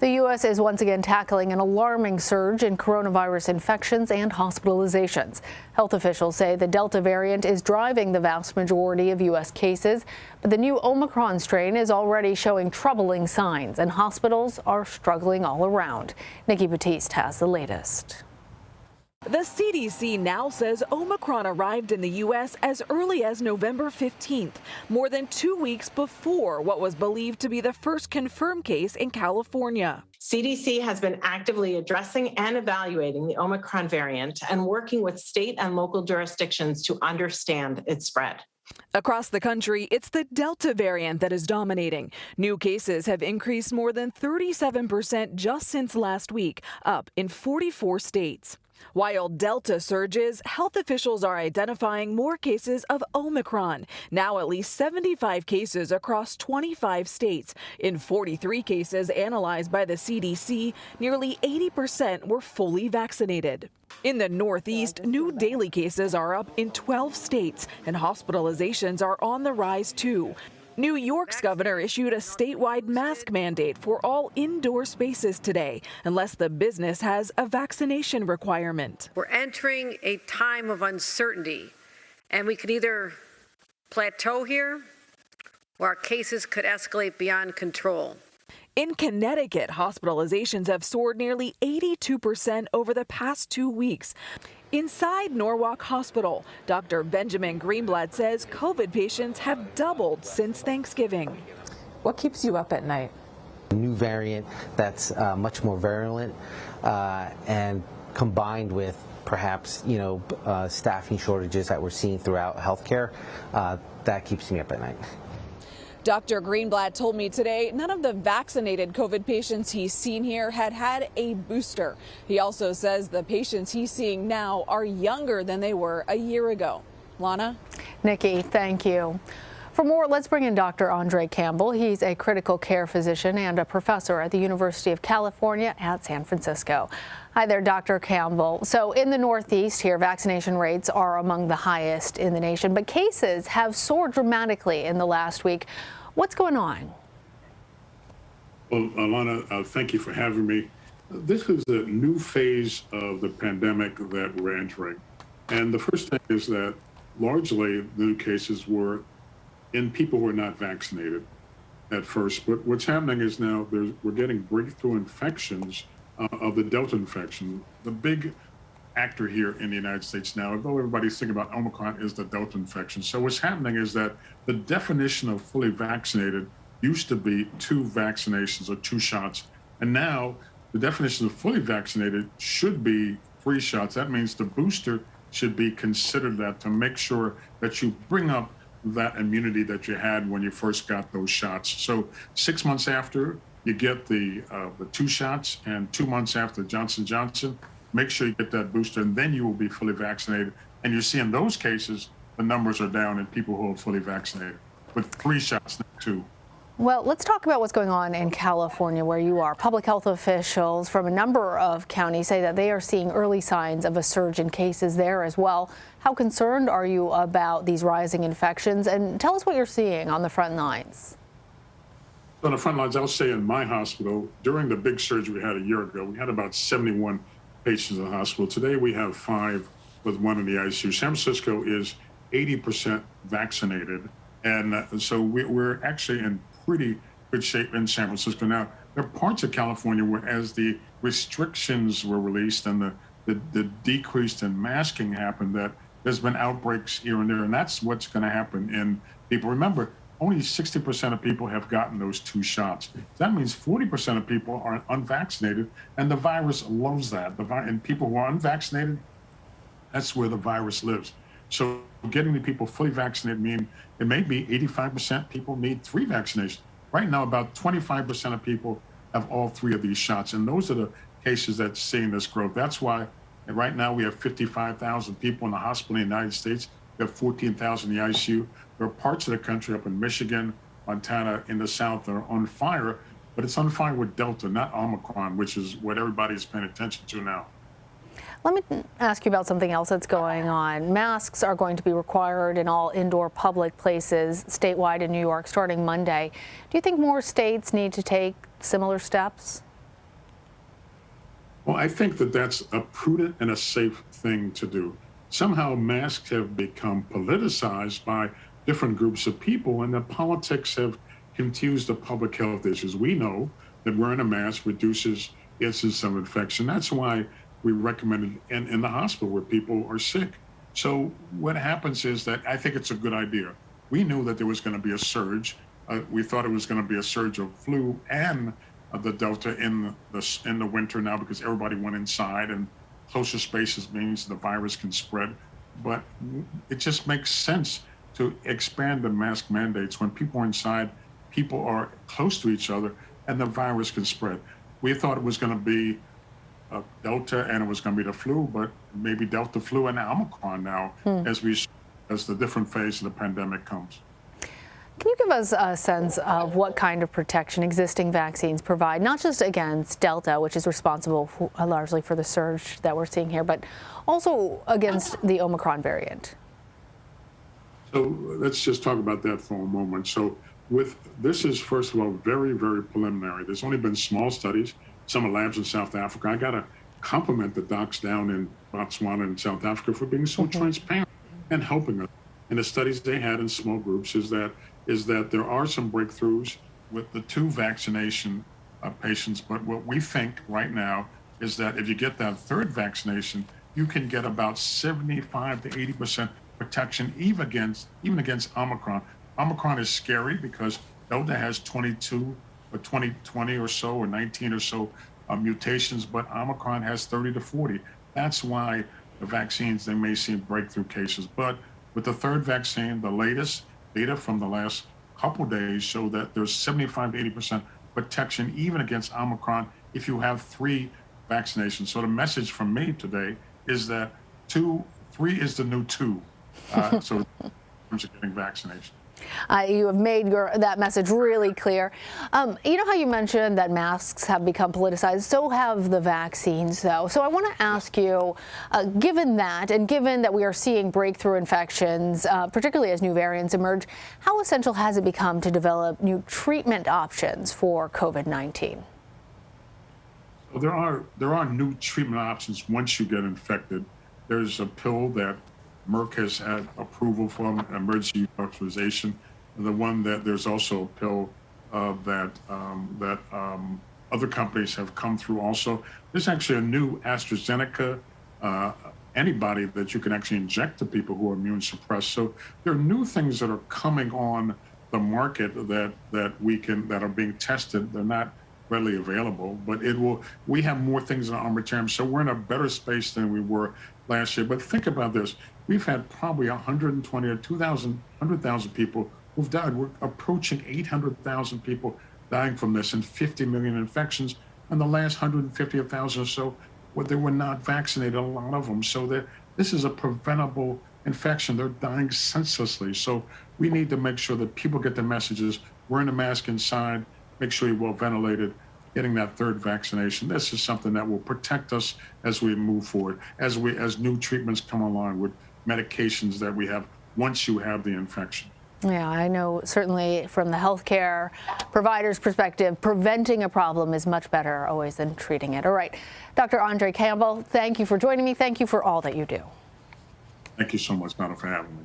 The U.S. is once again tackling an alarming surge in coronavirus infections and hospitalizations. Health officials say the Delta variant is driving the vast majority of U.S. cases, but the new Omicron strain is already showing troubling signs, and hospitals are struggling all around. Nikki Battiste has the latest. The CDC now says Omicron arrived in the U.S. as early as November 15th, more than 2 weeks before what was believed to be the first confirmed case in California. CDC has been actively addressing and evaluating the Omicron variant and working with state and local jurisdictions to understand its spread. Across the country, it's the Delta variant that is dominating. New cases have increased more than 37% just since last week, up in 44 states. While Delta surges, health officials are identifying more cases of Omicron. Now at least 75 cases across 25 states. In 43 cases analyzed by the CDC, nearly 80% were fully vaccinated. In the Northeast, new daily cases are up in 12 states, and hospitalizations are on the rise too. New York's governor issued a statewide mask mandate for all indoor spaces today, unless the business has a vaccination requirement. We're entering a time of uncertainty, and we could either plateau here or our cases could escalate beyond control. In Connecticut, hospitalizations have soared nearly 82% over the past 2 weeks. Inside Norwalk Hospital, Dr. Benjamin Greenblatt says COVID patients have doubled since Thanksgiving. What keeps you up at night? A new variant that's much more virulent and combined with perhaps, staffing shortages that we're seeing throughout healthcare, that keeps me up at night. Dr. Greenblatt told me today none of the vaccinated COVID patients he's seen here had a booster. He also says the patients he's seeing now are younger than they were a year ago. Lana? Nikki, thank you. For more, let's bring in Dr. Andre Campbell. He's a critical care physician and a professor at the University of California at San Francisco. Hi there, Dr. Campbell. So in the Northeast here, vaccination rates are among the highest in the nation, but cases have soared dramatically in the last week. What's going on? Well, Lana, thank you for having me. This is a new phase of the pandemic that we're entering. And the first thing is that largely the new cases were in people who are not vaccinated at first. But what's happening is now we're getting breakthrough infections of the Delta infection. The big actor here in the United States now, although everybody's thinking about Omicron, is the Delta infection. So what's happening is that the definition of fully vaccinated used to be 2 vaccinations or 2 shots. And now the definition of fully vaccinated should be 3 shots. That means the booster should be considered that to make sure that you bring up that immunity that you had when you first got those shots. So 6 months after you get the 2 shots and 2 months after Johnson & Johnson, make sure you get that booster and then you will be fully vaccinated. And you see in those cases, the numbers are down in people who are fully vaccinated with 3 shots, not 2. Well, let's talk about what's going on in California where you are. Public health officials from a number of counties say that they are seeing early signs of a surge in cases there as well. How concerned are you about these rising infections? And tell us what you're seeing on the front lines. On the front lines, I'll say in my hospital, during the big surge we had a year ago, we had about 71 patients in the hospital. Today we have 5 with 1 in the ICU. San Francisco is 80% vaccinated. And so we're actually in pretty good shape in San Francisco. Now, there are parts of California where as the restrictions were released and the decrease in masking happened, that there's been outbreaks here and there. And that's what's going to happen in people. Remember, only 60% of people have gotten those 2 shots. That means 40% of people are unvaccinated, and the virus loves that. And people who are unvaccinated, that's where the virus lives. So getting the people fully vaccinated mean it may be 85% people need 3 vaccinations. Right now, about 25% of people have all 3 of these shots, and those are the cases that's seeing this growth. That's why right now we have 55,000 people in the hospital in the United States. We have 14,000 in the ICU. There are parts of the country up in Michigan, Montana, in the South that are on fire, but it's on fire with Delta, not Omicron, which is what everybody's paying attention to now. Let me ask you about something else that's going on. Masks are going to be required in all indoor public places statewide in New York starting Monday. Do you think more states need to take similar steps? Well, I think that that's a prudent and a safe thing to do. Somehow masks have become politicized by different groups of people, and the politics have confused the public health issues. We know that wearing a mask reduces incidence of infection. That's why we recommend it in the hospital where people are sick. So what happens is that I think it's a good idea. We knew that there was going to be a surge. We thought it was going to be a surge of flu and the Delta in the winter now because everybody went inside and closer spaces means the virus can spread. But it just makes sense to expand the mask mandates. When people are inside, people are close to each other and the virus can spread. We thought it was going to be Delta and it was going to be the flu, but maybe Delta, flu, and Omicron now as the different phase of the pandemic comes. Can you give us a sense of what kind of protection existing vaccines provide, not just against Delta, which is responsible largely for the surge that we're seeing here, but also against the Omicron variant? So let's just talk about that for a moment. So this is, first of all, very, very preliminary. There's only been small studies, some labs in South Africa. I got to compliment the docs down in Botswana and South Africa for being so transparent and helping us. And the studies they had in small groups is that there are some breakthroughs with the 2 vaccination patients. But what we think right now is that if you get that 3rd vaccination, you can get about 75 to 80% protection even against Omicron. Omicron is scary because Delta has 22 or 20 or so or 19 or so mutations, but Omicron has 30 to 40. That's why the vaccines, they may see breakthrough cases. But with the 3rd vaccine, the latest data from the last couple days show that there's 75 to 80% protection even against Omicron if you have 3 vaccinations. So the message from me today is that 3 is the new 2. So in terms of getting vaccination. You have made that message really clear. You know how you mentioned that masks have become politicized? So have the vaccines, though. So I want to ask you, given that, and given that we are seeing breakthrough infections, particularly as new variants emerge, how essential has it become to develop new treatment options for COVID-19? Well, there are new treatment options once you get infected. There's a pill that Merck has had approval for, emergency authorization. There's also a pill that other companies have come through also. There's actually a new AstraZeneca antibody that you can actually inject to people who are immune suppressed. So there are new things that are coming on the market that are being tested. They're not readily available, but we have more things in our armamentarium. So we're in a better space than we were last year. But think about this. We've had probably 120 or 100,000 people who've died. We're approaching 800,000 people dying from this and 50 million infections. And the last 150,000 or so, they were not vaccinated, a lot of them. So this is a preventable infection. They're dying senselessly. So we need to make sure that people get the messages, wearing a mask inside, make sure you're well ventilated, getting that 3rd vaccination. This is something that will protect us as we move forward, as new treatments come along with medications that we have once you have the infection. Yeah, I know certainly from the healthcare provider's perspective, preventing a problem is much better always than treating it. All right, Dr. Andre Campbell, thank you for joining me. Thank you for all that you do. Thank you so much, Lana, for having me.